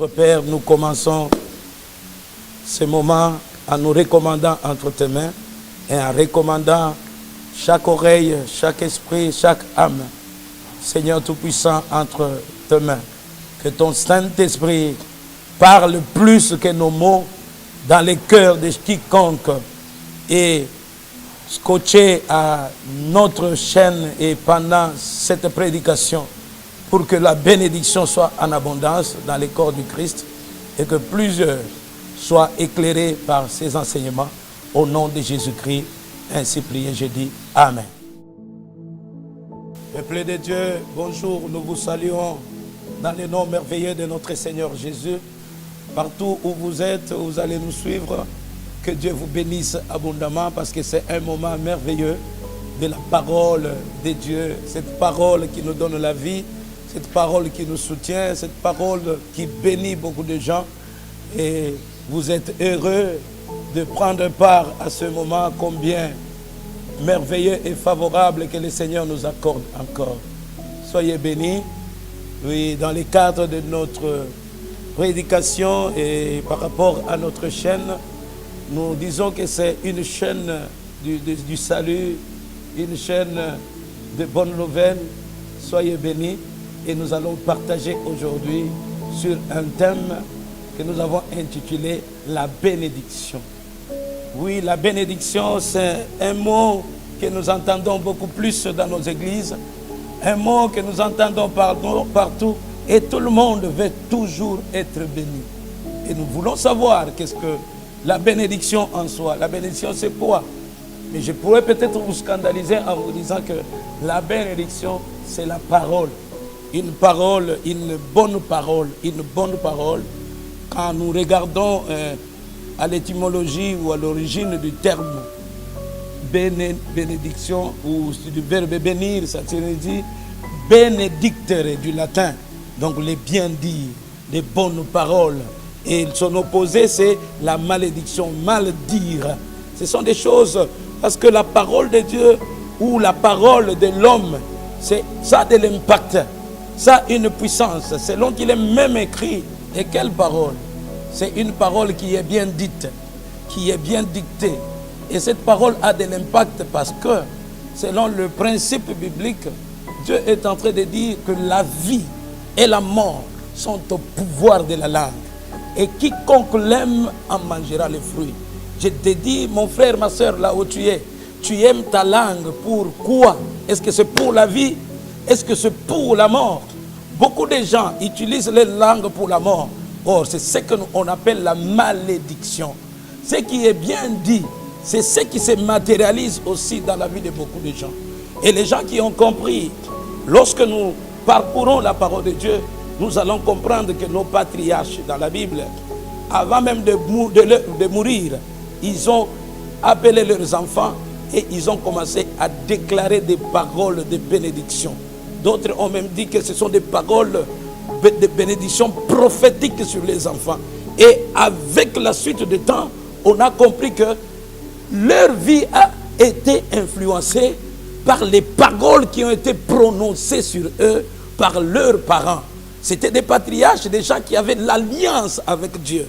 Notre Père, nous commençons ce moment en nous recommandant entre tes mains et en recommandant chaque oreille, chaque esprit, chaque âme. Seigneur Tout-Puissant, entre tes mains. Que ton Saint-Esprit parle plus que nos mots dans les cœurs de quiconque est scotché à notre chaîne et pendant cette prédication, pour que la bénédiction soit en abondance dans les corps du Christ et que plusieurs soient éclairés par ces enseignements. Au nom de Jésus-Christ, ainsi prié, je dis Amen. Peuple de Dieu, bonjour, nous vous saluons dans le nom merveilleux de notre Seigneur Jésus. Partout où vous êtes, vous allez nous suivre. Que Dieu vous bénisse abondamment parce que c'est un moment merveilleux de la parole de Dieu. Cette parole qui nous donne la vie, cette parole qui nous soutient, cette parole qui bénit beaucoup de gens. Et vous êtes heureux de prendre part à ce moment combien merveilleux et favorable que le Seigneur nous accorde encore. Soyez bénis. Oui, dans le cadre de notre prédication et par rapport à notre chaîne, nous disons que c'est une chaîne du salut, une chaîne de bonnes nouvelles. Soyez bénis. Et nous allons partager aujourd'hui sur un thème que nous avons intitulé la bénédiction. Oui, la bénédiction, c'est un mot que nous entendons beaucoup plus dans nos églises, un mot que nous entendons partout, et tout le monde veut toujours être béni. Et nous voulons savoir qu'est-ce que la bénédiction en soi. La bénédiction, c'est quoi? Mais je pourrais peut-être vous scandaliser en vous disant que la bénédiction, c'est la parole. Une parole, une bonne parole, une bonne parole. Quand nous regardons à l'étymologie ou à l'origine du terme bénédiction, ou du verbe bénir, ça signifie bénédictere du latin, donc les bien dire, les bonnes paroles. Et son opposé, c'est la malédiction, mal dire. Ce sont des choses, parce que la parole de Dieu ou la parole de l'homme, ça a de l'impact. Ça a une puissance, selon qu'il est même écrit. Et quelle parole? C'est une parole qui est bien dite, qui est bien dictée. Et cette parole a de l'impact parce que, selon le principe biblique, Dieu est en train de dire que la vie et la mort sont au pouvoir de la langue. Et quiconque l'aime en mangera les fruits. Je te dis, mon frère, ma soeur, là où tu aimes ta langue pour quoi? Est-ce que c'est pour la vie? Est-ce que c'est pour la mort? Beaucoup de gens utilisent les langues pour la mort. Or, c'est ce qu'on appelle la malédiction. Ce qui est bien dit, c'est ce qui se matérialise aussi dans la vie de beaucoup de gens. Et les gens qui ont compris, lorsque nous parcourons la parole de Dieu, nous allons comprendre que nos patriarches dans la Bible, avant même de mourir, ils ont appelé leurs enfants et ils ont commencé à déclarer des paroles de bénédiction. D'autres ont même dit que ce sont des paroles de bénédiction prophétiques sur les enfants. Et avec la suite du temps, on a compris que leur vie a été influencée par les paroles qui ont été prononcées sur eux par leurs parents. C'était des patriarches, des gens qui avaient l'alliance avec Dieu.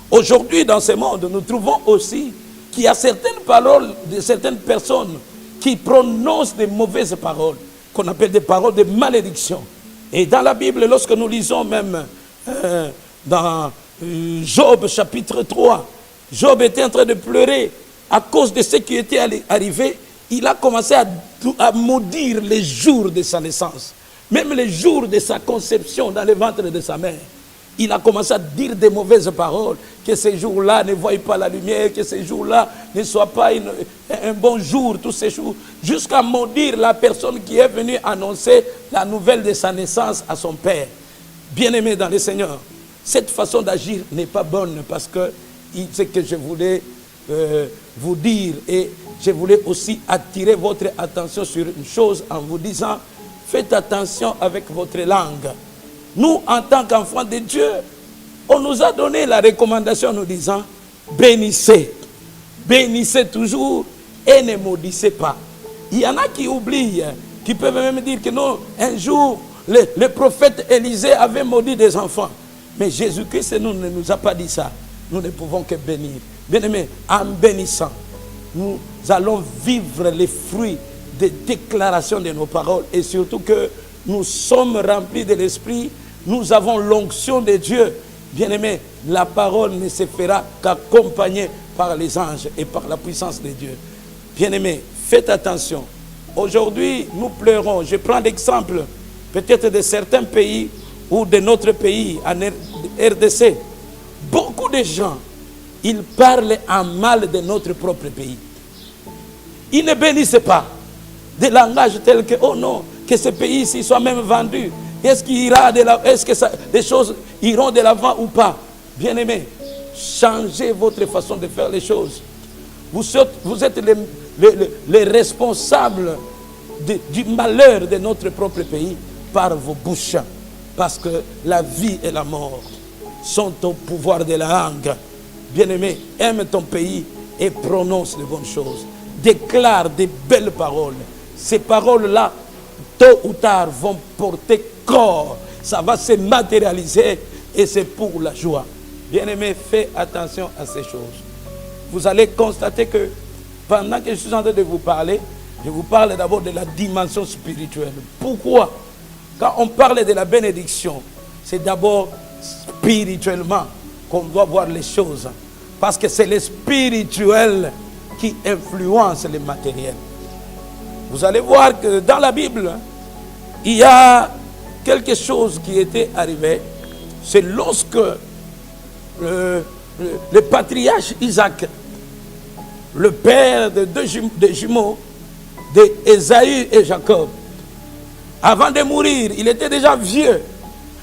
Aujourd'hui, dans ce monde, nous trouvons aussi qu'il y a certaines paroles de certaines personnes qui prononcent des mauvaises paroles, qu'on appelle des paroles de malédiction. Et dans la Bible, lorsque nous lisons même dans Job chapitre 3, Job était en train de pleurer à cause de ce qui était arrivé. Il a commencé à maudire les jours de sa naissance, même les jours de sa conception dans le ventre de sa mère. Il a commencé à dire des mauvaises paroles, que ces jours-là ne voient pas la lumière, que ces jours-là ne soient pas un bon jour, tous ces jours, jusqu'à maudire la personne qui est venue annoncer la nouvelle de sa naissance à son père. Bien-aimé dans le Seigneur, cette façon d'agir n'est pas bonne parce que c'est ce que je voulais vous dire, et je voulais aussi attirer votre attention sur une chose en vous disant, faites attention avec votre langue. Nous, en tant qu'enfants de Dieu, on nous a donné la recommandation en nous disant, bénissez. Bénissez toujours et ne maudissez pas. Il y en a qui oublient, qui peuvent même dire que non, un jour, le prophète Élisée avait maudit des enfants. Mais Jésus-Christ ne nous a pas dit ça. Nous ne pouvons que bénir. Bien-aimés, en bénissant, nous allons vivre les fruits des déclarations de nos paroles. Et surtout que nous sommes remplis de l'Esprit. Nous avons l'onction de Dieu. Bien-aimés, la parole ne se fera qu'accompagnée par les anges et par la puissance de Dieu. Bien-aimés, faites attention. Aujourd'hui, nous pleurons. Je prends l'exemple peut-être de certains pays ou de notre pays, en RDC. Beaucoup de gens, ils parlent en mal de notre propre pays. Ils ne bénissent pas des langages tels que, oh non, que ce pays-ci soit même vendu. Est-ce que des choses iront de l'avant ou pas? Bien-aimés, changez votre façon de faire les choses. Vous êtes les responsables du malheur de notre propre pays par vos bouches. Parce que la vie et la mort sont au pouvoir de la langue. Bien-aimé, aime ton pays et prononce de bonnes choses. Déclare des belles paroles. Ces paroles-là, tôt ou tard, vont porter corps. Ça va se matérialiser et c'est pour la joie. Bien-aimé, fais attention à ces choses. Vous allez constater que pendant que je suis en train de vous parler, je vous parle d'abord de la dimension spirituelle. Pourquoi? Quand on parle de la bénédiction, c'est d'abord spirituellement qu'on doit voir les choses. Parce que c'est le spirituel qui influence le matériel. Vous allez voir que dans la Bible, il y a quelque chose qui était arrivé. C'est lorsque le patriarche Isaac, le père de deux jumeaux, d'Ésaü et Jacob, avant de mourir, il était déjà vieux,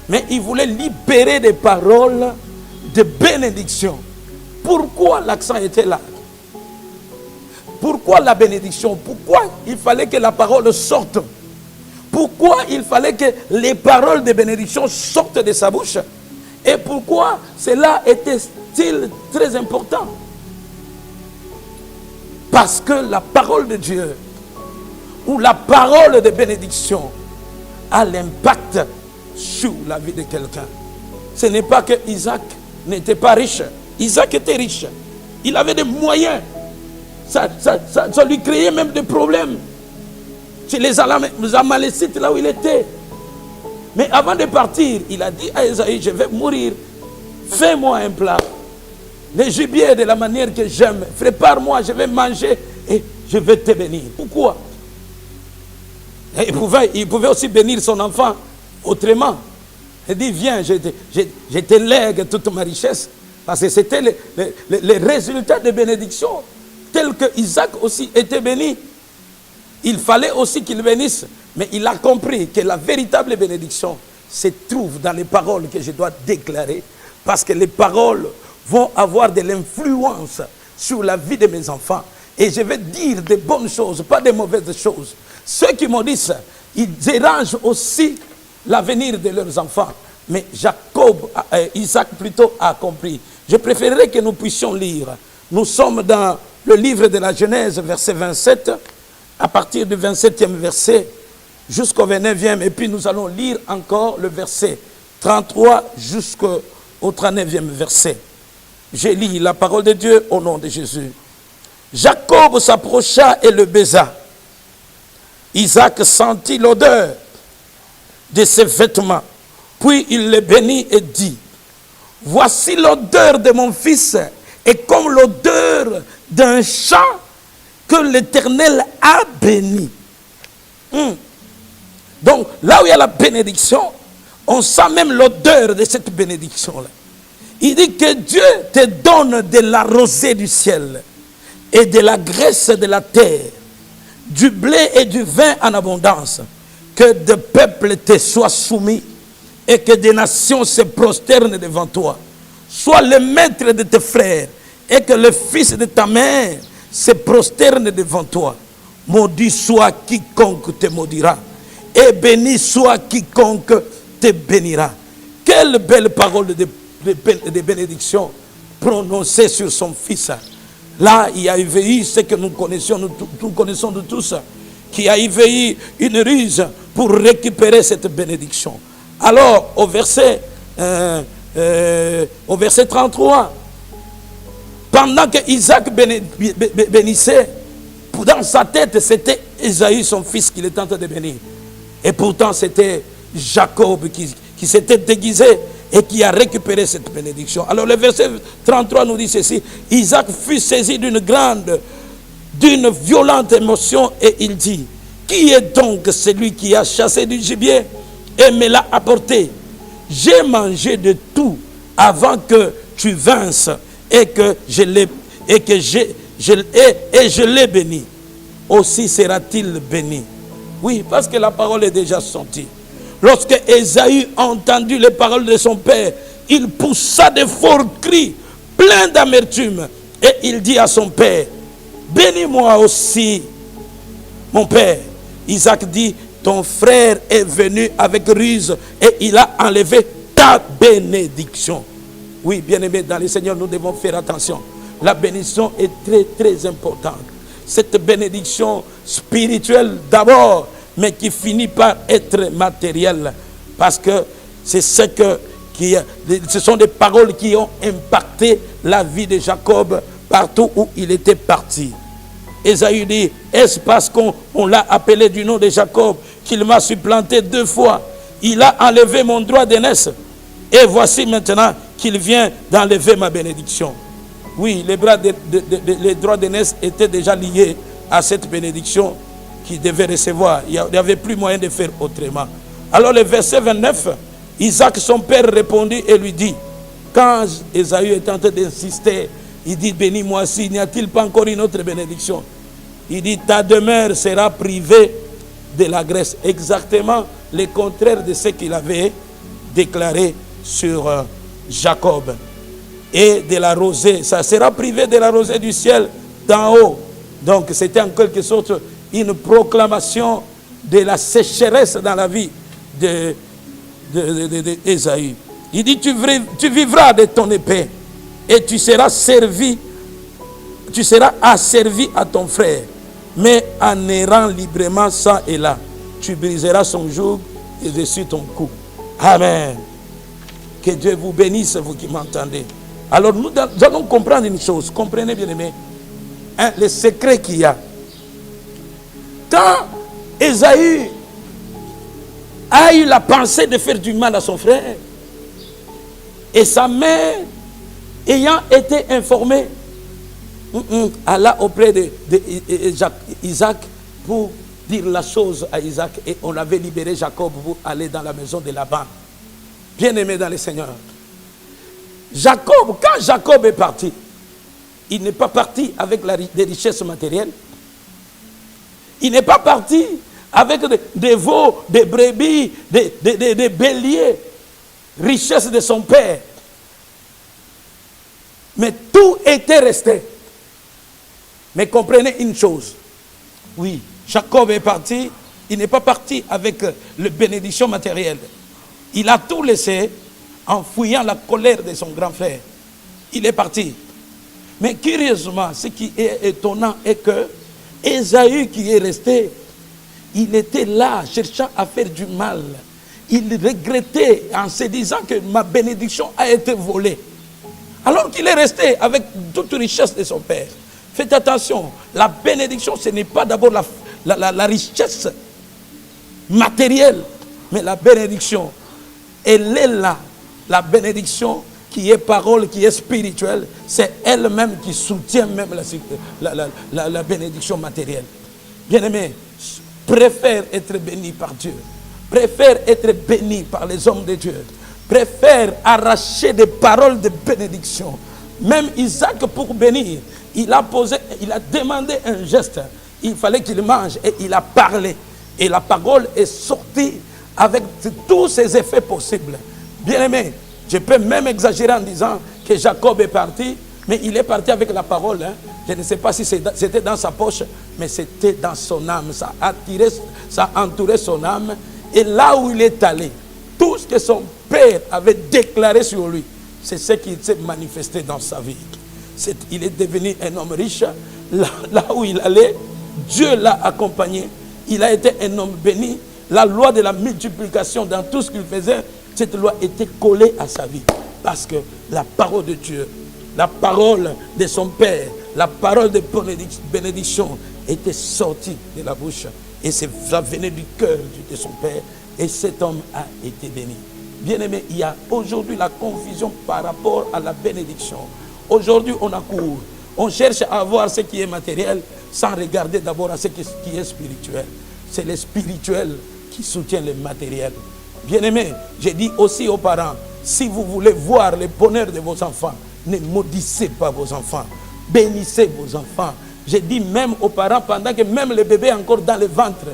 mais il voulait libérer des paroles de bénédiction. Pourquoi l'accent était là? Pourquoi la bénédiction? Pourquoi il fallait que la parole sorte? Pourquoi il fallait que les paroles de bénédiction sortent de sa bouche? Et pourquoi cela était-il très important? Parce que la parole de Dieu, ou la parole de bénédiction, a l'impact sur la vie de quelqu'un. Ce n'est pas que Isaac n'était pas riche. Isaac était riche. Il avait des moyens. Ça lui créait même des problèmes. Chez les Amalécites, là où il était. Mais avant de partir, il a dit à Ésaü, je vais mourir. Fais-moi un plat. Le gibier de la manière que j'aime. Prépare-moi, je vais manger et je vais te bénir. Pourquoi? Il pouvait aussi bénir son enfant autrement. Il dit, viens, je te lègue toute ma richesse. Parce que c'était les résultats de bénédiction. Tel que Isaac aussi était béni. Il fallait aussi qu'il bénisse. Mais il a compris que la véritable bénédiction se trouve dans les paroles que je dois déclarer. Parce que les paroles vont avoir de l'influence sur la vie de mes enfants. Et je vais dire des bonnes choses, pas des mauvaises choses. Ceux qui maudissent, ils dérangent aussi l'avenir de leurs enfants. Mais Isaac plutôt a compris. Je préférerais que nous puissions lire. Nous sommes dans le livre de la Genèse, verset 27, à partir du 27e verset jusqu'au 29e. Et puis nous allons lire encore le verset 33 jusqu'au 39e verset. Je lis la parole de Dieu au nom de Jésus. Jacob s'approcha et le baisa. Isaac sentit l'odeur de ses vêtements. Puis il le bénit et dit, voici l'odeur de mon fils est comme l'odeur d'un champ que l'Éternel a béni. Donc là où il y a la bénédiction, on sent même l'odeur de cette bénédiction-là. Il dit que Dieu te donne de la rosée du ciel et de la graisse de la terre, du blé et du vin en abondance, que des peuples te soient soumis et que des nations se prosternent devant toi. Sois le maître de tes frères et que le fils de ta mère se prosterne devant toi. Maudit soit quiconque te maudira et béni soit quiconque te bénira. Quelle belle parole de bénédiction prononcée sur son fils. Là, il y a eu ce que nous connaissons de tous, qui a eu une ruse pour récupérer cette bénédiction. Alors, au verset au verset 33. Pendant que Isaac bénissait, dans sa tête, c'était Ésaü, son fils, qu'il était en train de bénir. Et pourtant, c'était Jacob qui s'était déguisé et qui a récupéré cette bénédiction. Alors le verset 33 nous dit ceci: Isaac fut saisi d'une violente émotion et il dit: qui est donc celui qui a chassé du gibier et me l'a apporté? J'ai mangé de tout avant que tu vinsses et que je l'ai béni. Aussi sera-t-il béni. Oui, parce que la parole est déjà sortie. Lorsque Ésaü a entendu les paroles de son père, il poussa de forts cris, pleins d'amertume, et il dit à son père: bénis-moi aussi, mon père. Isaac dit: ton frère est venu avec ruse et il a enlevé ta bénédiction. Oui, bien-aimés dans le Seigneur, nous devons faire attention. La bénédiction est très, très importante. Cette bénédiction spirituelle d'abord, mais qui finit par être matérielle. Parce que c'est ce sont des paroles qui ont impacté la vie de Jacob partout où il était parti. Ésaü dit: est-ce parce qu'on l'a appelé du nom de Jacob qu'il m'a supplanté 2 fois? Il a enlevé mon droit d'aînesse. Et voici maintenant qu'il vient d'enlever ma bénédiction. Oui, les droits d'aînesse étaient déjà liés à cette bénédiction qu'il devait recevoir. Il n'y avait plus moyen de faire autrement. Alors le verset 29, Isaac son père répondit et lui dit, quand Ésaü est en train d'insister, il dit: bénis-moi aussi, n'y a-t-il pas encore une autre bénédiction? Il dit: ta demeure sera privée de la graisse. Exactement le contraire de ce qu'il avait déclaré sur Jacob. Et de la rosée, ça sera privé de la rosée du ciel d'en haut. Donc c'était en quelque sorte une proclamation de la sécheresse dans la vie d'Ésaü. Il dit: tu vivras de ton épée et tu seras asservi à ton frère, mais en errant librement ça et là, tu briseras son joug et dessus ton cou. Amen. Que Dieu vous bénisse, vous qui m'entendez. Alors nous allons comprendre une chose. Comprenez bien aimé, le secret qu'il y a. Quand Ésaü a eu la pensée de faire du mal à son frère, et sa mère, ayant été informée, alla auprès d'Isaac pour dire la chose à Isaac, et on avait libéré Jacob pour aller dans la maison de Laban. Bien-aimé dans le Seigneur, Jacob, quand Jacob est parti, il n'est pas parti avec des richesses matérielles. Il n'est pas parti avec des veaux, des brebis, des béliers, richesses de son père. Mais tout était resté. Mais comprenez une chose. Oui, Jacob est parti, il n'est pas parti avec la bénédiction matérielle. Il a tout laissé en fouillant la colère de son grand frère. Il est parti. Mais curieusement, ce qui est étonnant est que Ésaü qui est resté, il était là cherchant à faire du mal. Il regrettait en se disant que ma bénédiction a été volée. Alors qu'il est resté avec toute richesse de son père. Faites attention, la bénédiction, ce n'est pas d'abord la richesse matérielle, mais la bénédiction, elle est là. La bénédiction qui est parole, qui est spirituelle, c'est elle-même qui soutient même la bénédiction matérielle. Bien-aimé, préfère être béni par Dieu. Préfère être béni par les hommes de Dieu. Préfère arracher des paroles de bénédiction. Même Isaac, pour bénir, il a demandé un geste. Il fallait qu'il mange et il a parlé. Et la parole est sortie avec tous ses effets possibles. Bien-aimé, je peux même exagérer en disant que Jacob est parti, mais il est parti avec la parole. Je ne sais pas si c'était dans sa poche, mais c'était dans son âme. Ça a entouré son âme. Et là où il est allé, tout ce que son père avait déclaré sur lui, c'est ce qui s'est manifesté dans sa vie. Il est devenu un homme riche. Là où il allait, Dieu l'a accompagné. Il a été un homme béni. La loi de la multiplication dans tout ce qu'il faisait, cette loi était collée à sa vie. parce que la parole de Dieu, la parole de son Père, la parole de bénédiction était sortie de la bouche et ça venait du cœur de son Père et cet homme a été béni. Bien-aimé, il y a aujourd'hui la confusion par rapport à la bénédiction. Aujourd'hui, on accourt, on cherche à avoir ce qui est matériel sans regarder d'abord à ce qui est spirituel. C'est le spirituel qui soutient le matériel. Bien-aimé, j'ai dit aussi aux parents, si vous voulez voir le bonheur de vos enfants, ne maudissez pas vos enfants, bénissez vos enfants. J'ai dit même aux parents, pendant que même le bébé est encore dans le ventre,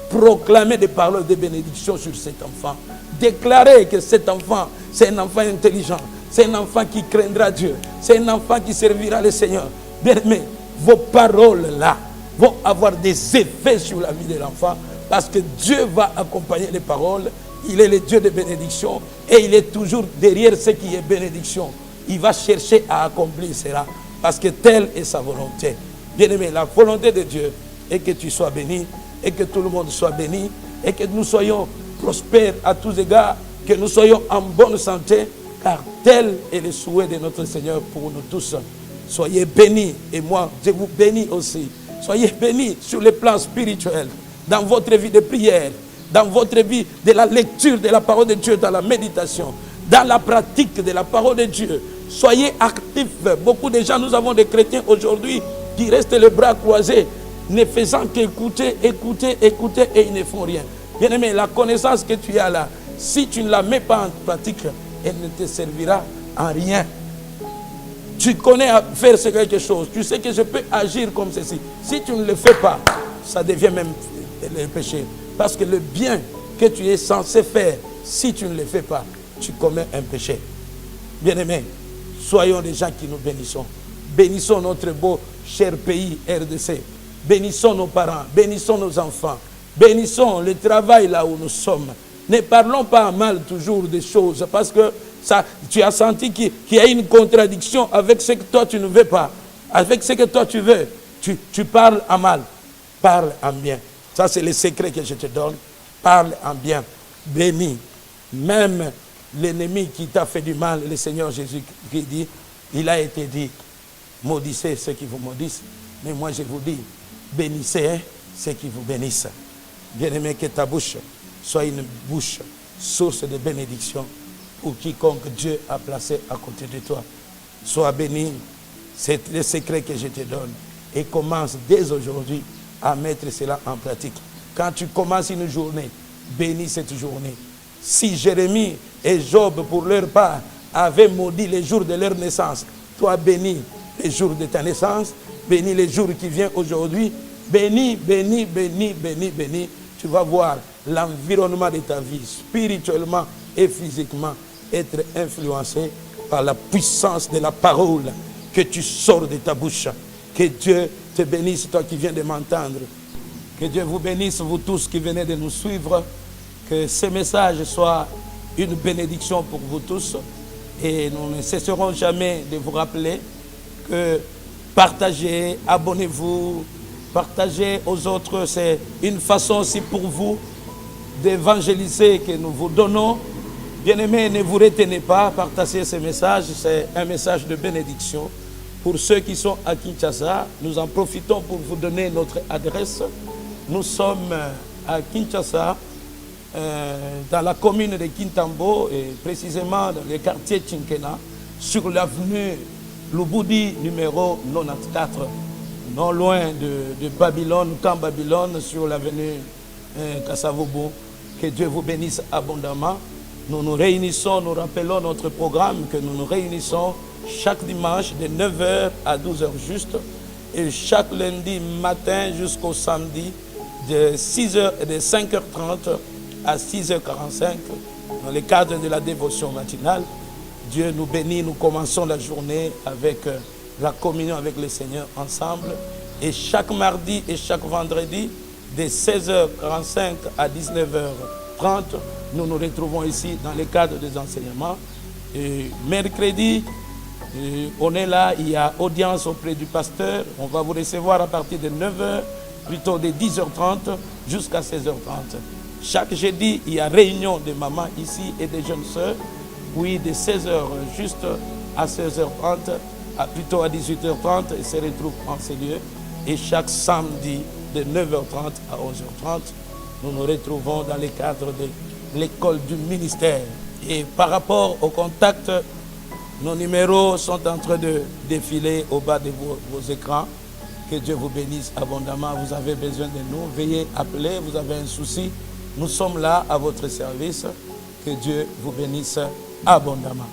proclamez des paroles de bénédiction sur cet enfant. Déclarez que cet enfant, c'est un enfant intelligent, c'est un enfant qui craindra Dieu, c'est un enfant qui servira le Seigneur. Bien-aimé, vos paroles-là vont avoir des effets sur la vie de l'enfant parce que Dieu va accompagner les paroles. Il est le Dieu de bénédiction et il est toujours derrière ce qui est bénédiction. Il va chercher à accomplir cela parce que telle est sa volonté. Bien-aimé, la volonté de Dieu est que tu sois béni et que tout le monde soit béni et que nous soyons prospères à tous égards, que nous soyons en bonne santé, car tel est le souhait de notre Seigneur pour nous tous. Soyez bénis et moi, je vous bénis aussi. Soyez bénis sur le plan spirituel, dans votre vie de prière, dans votre vie de la lecture de la parole de Dieu, dans la méditation, dans la pratique de la parole de Dieu. Soyez actifs. Beaucoup de gens, nous avons des chrétiens aujourd'hui qui restent les bras croisés, ne faisant qu'écouter, écouter, écouter et ils ne font rien. Bien-aimé, la connaissance que tu as là, si tu ne la mets pas en pratique, elle ne te servira en rien. Tu connais à faire quelque chose, tu sais que je peux agir comme ceci. Si tu ne le fais pas, ça devient même le péché. Parce que le bien que tu es censé faire, si tu ne le fais pas, tu commets un péché. Bien-aimés, soyons des gens qui nous bénissons. Bénissons notre beau, cher pays RDC. Bénissons nos parents, bénissons nos enfants. Bénissons le travail là où nous sommes. Ne parlons pas mal toujours des choses parce que ça, tu as senti qu'il y a une contradiction avec ce que toi tu ne veux pas. Avec ce que toi tu veux, tu parles en mal. Parle en bien. Ça c'est le secret que je te donne. Parle en bien. Bénis. Même l'ennemi qui t'a fait du mal, le Seigneur Jésus qui dit, il a été dit, maudissez ceux qui vous maudissent. Mais moi je vous dis, bénissez ceux qui vous bénissent. Bien-aimé, que ta bouche soit une bouche, source de bénédiction pour quiconque Dieu a placé à côté de toi. Sois béni, c'est le secret que je te donne. Et commence dès aujourd'hui à mettre cela en pratique. Quand tu commences une journée, bénis cette journée. Si Jérémie et Job, pour leur part, avaient maudit les jours de leur naissance, toi bénis les jours de ta naissance, bénis les jours qui viennent aujourd'hui, bénis, bénis, bénis, bénis, bénis. Tu vas voir l'environnement de ta vie, spirituellement et physiquement, être influencé par la puissance de la parole que tu sors de ta bouche. Que Dieu te bénisse, toi qui viens de m'entendre. Que Dieu vous bénisse, vous tous qui venez de nous suivre. Que ce message soit une bénédiction pour vous tous. Et nous ne cesserons jamais de vous rappeler que partagez, abonnez-vous, partagez aux autres. C'est une façon aussi pour vous d'évangéliser que nous vous donnons. Bien-aimés, ne vous retenez pas, partagez ce message. C'est un message de bénédiction. Pour ceux qui sont à Kinshasa, nous en profitons pour vous donner notre adresse. Nous sommes à Kinshasa, dans la commune de Kintambo, et précisément dans le quartier Chinkena, sur l'avenue Lubudi numéro 94, non loin de Babylone, camp Babylone, sur l'avenue Kassavobo. Que Dieu vous bénisse abondamment. Nous nous réunissons, nous rappelons notre programme que nous nous réunissons chaque dimanche de 9h à 12h juste et chaque lundi matin jusqu'au samedi de 6h et de 5h30 à 6h45 dans le cadre de la dévotion matinale. Dieu nous bénit, nous commençons la journée avec la communion avec le Seigneur ensemble et chaque mardi et chaque vendredi de 16h45 à 19h30 nous nous retrouvons ici dans le cadre des enseignements. Et mercredi, on est là, il y a audience auprès du pasteur. On va vous recevoir à partir de 9h, plutôt de 10h30 jusqu'à 16h30. Chaque jeudi, il y a réunion des mamans ici et des jeunes sœurs puis de 16h juste à 16h30, plutôt à 18h30, ils se retrouvent en ces lieux. Et chaque samedi de 9h30 à 11h30, nous nous retrouvons dans le cadre de l'école du ministère. Et par rapport au contact, nos numéros sont en train de défiler au bas de vos écrans. Que Dieu vous bénisse abondamment. Vous avez besoin de nous, veuillez appeler. Vous avez un souci, nous sommes là à votre service. Que Dieu vous bénisse abondamment.